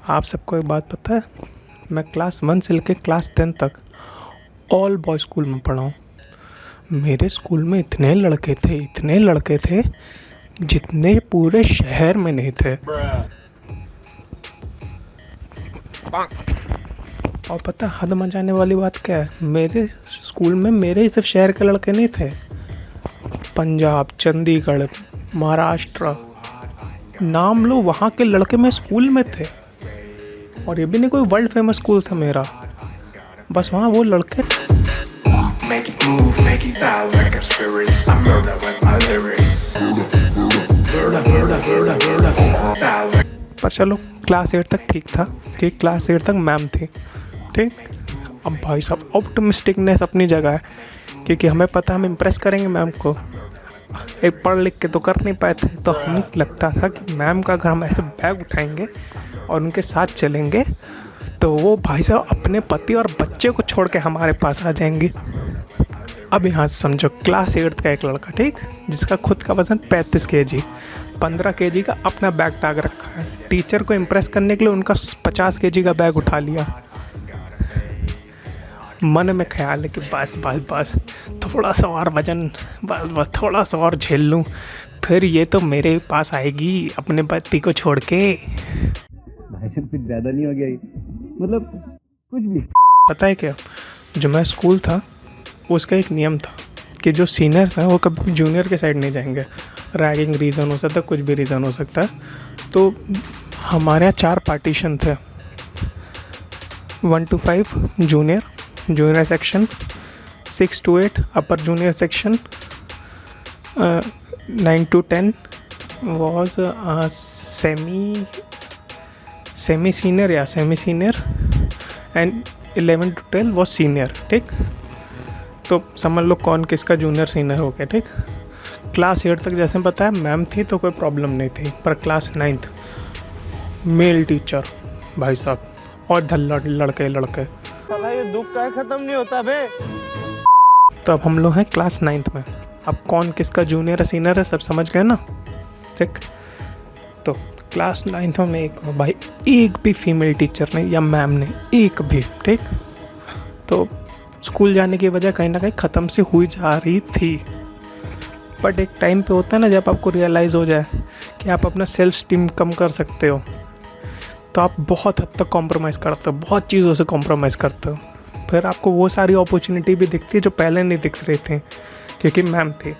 आप सबको एक बात पता है, मैं क्लास 1 से लेकर क्लास 10 तक ऑल बॉय स्कूल में पढ़ा हूँ। मेरे स्कूल में इतने लड़के थे जितने पूरे शहर में नहीं थे। और पता हद मचाने वाली बात क्या है, मेरे स्कूल में मेरे ही सिर्फ शहर के लड़के नहीं थे। पंजाब, चंडीगढ़, महाराष्ट्र, नाम लो, वहाँ के लड़के मेरे स्कूल में थे। और ये भी नहीं कोई वर्ल्ड फेमस स्कूल था मेरा, बस वहाँ वो लड़के। पर चलो क्लास 8 तक ठीक था, ठीक क्लास 8 तक मैम थी, ठीक। अब भाई साहब ऑप्टिमिस्टिकनेस अपनी जगह है, क्योंकि हमें पता हम इम्प्रेस करेंगे मैम को। एक पढ़ लिख के तो कर नहीं पाए थे, तो हमें लगता था कि मैम का अगर हम ऐसे बैग उठाएंगे और उनके साथ चलेंगे तो वो भाई साहब अपने पति और बच्चे को छोड़ के हमारे पास आ जाएंगी। अब यहाँ से समझो क्लास 8 का एक लड़का, ठीक, जिसका खुद का वज़न 35 kg, 15 kg का अपना बैग टांग रखा है। टीचर को इम्प्रेस करने के लिए उनका 50 kg का बैग उठा लिया। मन में ख्याल है कि बस थोड़ा सा और वजन, बस थोड़ा सा और झेल लूँ, फिर ये तो मेरे पास आएगी अपने पति को छोड़ के। भाई साहब कुछ ज़्यादा नहीं हो गया ये? मतलब कुछ भी। पता है क्या, जो मैं स्कूल था उसका एक नियम था कि जो सीनियर्स हैं वो कभी जूनियर के साइड नहीं जाएंगे। रैगिंग रीज़न हो सकता है, कुछ भी रीज़न हो सकता है। तो हमारे यहाँ 4 पार्टीशन थे, 1 to 5 junior section, 6 to 8 upper junior section, 9 to 10 was semi senior and 11 to 12 was senior, ठीक। तो समझ लो कौन किसका जूनियर सीनियर हो गया, ठीक। क्लास 8 तक जैसे पता है मैम थी तो कोई प्रॉब्लम नहीं थी, पर क्लास 9th मेल टीचर भाई साहब और धल्लड़ लड़के। साला ये दुख का खत्म नहीं होता बे। तो अब हम लोग हैं क्लास 9th में। अब कौन किसका जूनियर है सीनियर है सब समझ गए ना, ठीक। तो क्लास 9th में भाई एक भी फीमेल टीचर नहीं या मैम ने, एक भी, ठीक। तो स्कूल जाने की वजह कहीं ना कहीं ख़त्म से हुई जा रही थी। बट एक टाइम पे होता है ना, जब आपको रियलाइज़ हो जाए कि आप अपना सेल्फ स्टीम कम कर सकते हो, तो आप बहुत हद तक कॉम्प्रोमाइज़ करते हो, बहुत चीज़ों से कॉम्प्रोमाइज़ करते हो। फिर आपको वो सारी अपॉर्चुनिटी भी दिखती है जो पहले नहीं दिख रही थी क्योंकि मैम थी।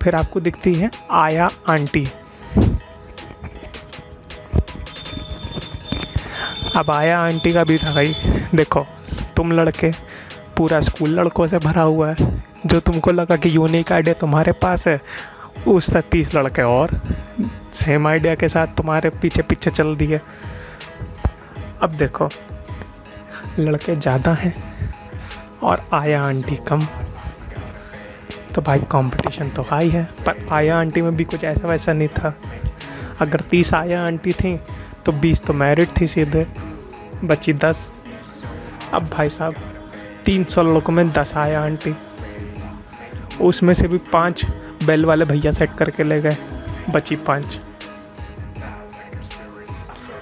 फिर आपको दिखती है आया आंटी। अब आया आंटी का भी था भाई, देखो तुम लड़के, पूरा स्कूल लड़कों से भरा हुआ है, जो तुमको लगा कि यूनिक आइडिया तुम्हारे पास है, उस 30 लड़के और सेम आइडिया के साथ तुम्हारे पीछे चल दिए। अब देखो लड़के ज़्यादा हैं और आया आंटी कम, तो भाई कंपटीशन तो हाई है। पर आया आंटी में भी कुछ ऐसा वैसा नहीं था। अगर 30 आया आंटी थी तो 20 तो मैरिड थी, सीधे बची 10। अब भाई साहब 300 लड़कों में 10 आया आंटी, उसमें से भी 5 बेल वाले भैया सेट करके ले गए, बची 5।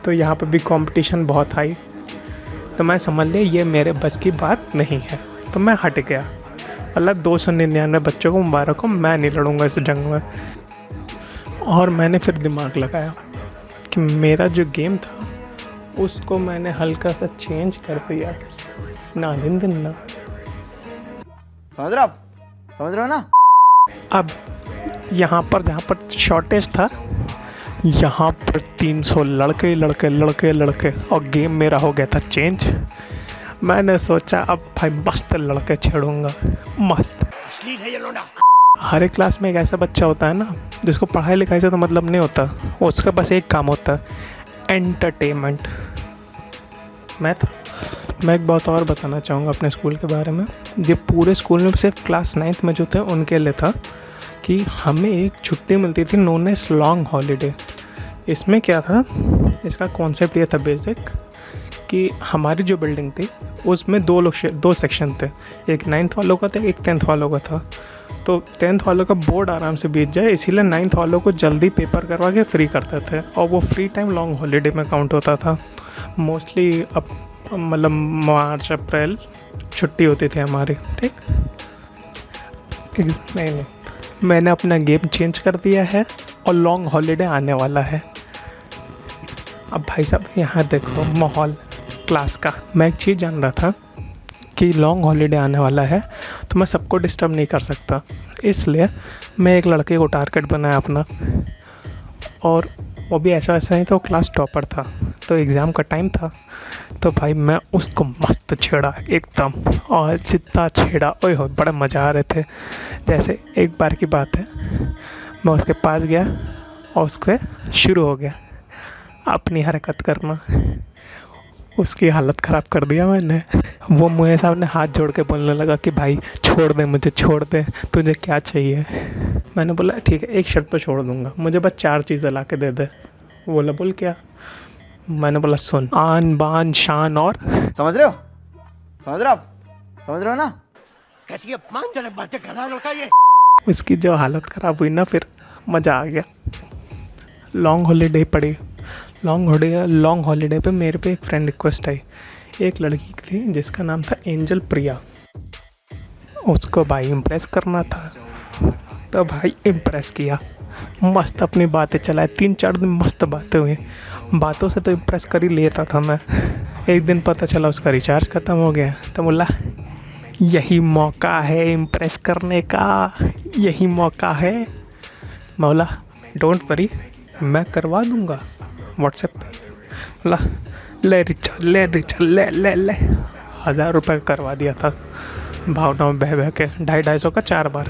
तो यहाँ पे भी कंपटीशन बहुत हाई। तो मैं समझ लिया ये मेरे बस की बात नहीं है, तो मैं हट गया। मतलब 299 बच्चों को मुबारक हो, मैं नहीं लड़ूंगा इस जंग में। और मैंने फिर दिमाग लगाया कि मेरा जो गेम था उसको मैंने हल्का सा चेंज कर दिया, ना दिन ना। समझ रहे हो ना? अब यहाँ पर जहाँ पर शॉर्टेज था, यहाँ पर 300 लड़के और गेम मेरा हो गया था चेंज। मैंने सोचा अब भाई मस्त लड़के छेड़ूंगा, मस्त। हर एक क्लास में एक ऐसा बच्चा होता है ना जिसको पढ़ाई लिखाई से तो मतलब नहीं होता, उसका बस एक काम होता है, एंटरटेनमेंट। मैं एक बात और बताना चाहूँगा अपने स्कूल के बारे में। ये पूरे स्कूल में सिर्फ क्लास 9th में जो थे उनके लिए था कि हमें एक छुट्टी मिलती थी नोन एज लॉन्ग हॉलीडे। इसमें क्या था, इसका कॉन्सेप्ट ये था बेसिक कि हमारी जो बिल्डिंग थी उसमें 2 सेक्शन थे, एक 9th वालों का था, एक 10th वालों का था। तो 10th वालों का बोर्ड आराम से बीत जाए इसीलिए 9th वालों को जल्दी पेपर करवा के फ्री करते थे, और वो फ्री टाइम लॉन्ग हॉलीडे में काउंट होता था। मोस्टली अब मतलब मार्च अप्रैल छुट्टी होती थी हमारी, ठीक। नहीं, मैंने अपना गेम चेंज कर दिया है और लॉन्ग हॉलीडे आने वाला है। अब भाई साहब यहाँ देखो माहौल क्लास का। मैं एक चीज़ जान रहा था कि लॉन्ग हॉलीडे आने वाला है तो मैं सबको डिस्टर्ब नहीं कर सकता, इसलिए मैं एक लड़के को टारगेट बनाया अपना, और वो भी ऐसा नहीं था, वो क्लास टॉपर था, तो एग्ज़ाम का टाइम था। तो भाई मैं उसको मस्त छेड़ा एकदम, और जितना छेड़ा ओए हो बड़ा मज़ा आ रहे थे। जैसे एक बार की बात है, मैं उसके पास गया और उसके शुरू हो गया अपनी हरकत करना। उसकी हालत ख़राब कर दिया मैंने। वो मुझे सामने हाथ जोड़ के बोलने लगा कि भाई छोड़ दे, मुझे छोड़ दे, तुझे क्या चाहिए। मैंने बोला ठीक है, एक शर्त पे छोड़ दूंगा, मुझे बस 4 चीज़ें ला के दे दे। वो बोला बोल क्या। मैंने बोला सुन, आन बान शान और समझ रहे हो? समझ रहे हो आप? समझ रहे हो ना? कैसी अपमानजनक बातें कर रहा है लड़का ये। उसकी जो हालत ख़राब हुई ना, फिर मज़ा आ गया। लॉन्ग हॉलीडे पड़ी। लॉन्ग हॉलीडे पे मेरे पे एक फ्रेंड रिक्वेस्ट आई। एक लड़की थी जिसका नाम था एंजल प्रिया। उसको भाई इम्प्रेस करना था, तो भाई इम्प्रेस किया, मस्त अपनी बातें चलाए। 3-4 दिन मस्त बातें हुई। बातों से तो इम्प्रेस कर ही लेता था मैं। एक दिन पता चला उसका रिचार्ज ख़त्म हो गया, तो बोला यही मौका है इम्प्रेस करने का, यही मौका है। मैं बोला डोंट वरी, मैं करवा दूँगा व्हाट्सएप पे। बोला ले रिचार्ज ले 1000 रुपये करवा दिया था भावना में बह के, 250 का 4 बार।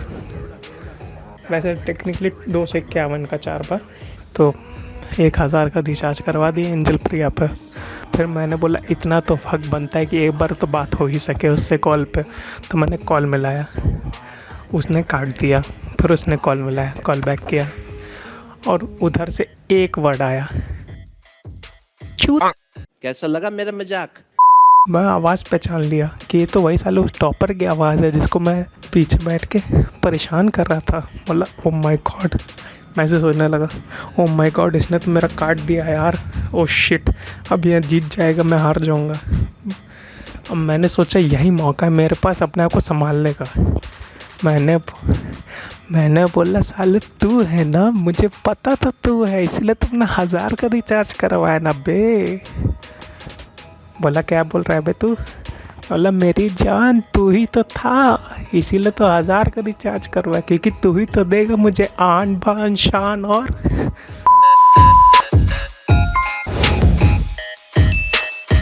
वैसे टेक्निकली 251 का 4 बार, तो 1000 का रिचार्ज करवा दिया एंजल प्रिया पे। फिर मैंने बोला इतना तो हक बनता है कि एक बार तो बात हो ही सके उससे कॉल पे, तो मैंने कॉल मिलाया, उसने काट दिया। फिर उसने कॉल मिलाया, कॉल बैक किया, और उधर से एक वर्ड आया, चूत। कैसा लगा मेरा मजाक? मैं आवाज़ पहचान लिया कि ये तो वही साले उस टॉपर की आवाज़ है जिसको मैं पीछे बैठ के परेशान कर रहा था। बोला ओ माय गॉड, मैं ऐसे सोचने लगा ओ माय गॉड, इसने तो मेरा काट दिया यार, ओ शिट, अब ये जीत जाएगा, मैं हार जाऊंगा। अब मैंने सोचा यही मौका है मेरे पास अपने आप को संभालने का। मैंने बोला साले तू है ना, मुझे पता था तू है, इसलिए तुमने 1000 का रिचार्ज करवाया ना बे। बोला क्या बोल रहा है बे तू। बोला मेरी जान तू ही तो था, इसीलिए तो 1000 का रिचार्ज करवाया, क्योंकि तू ही तो देगा मुझे आन बान शान और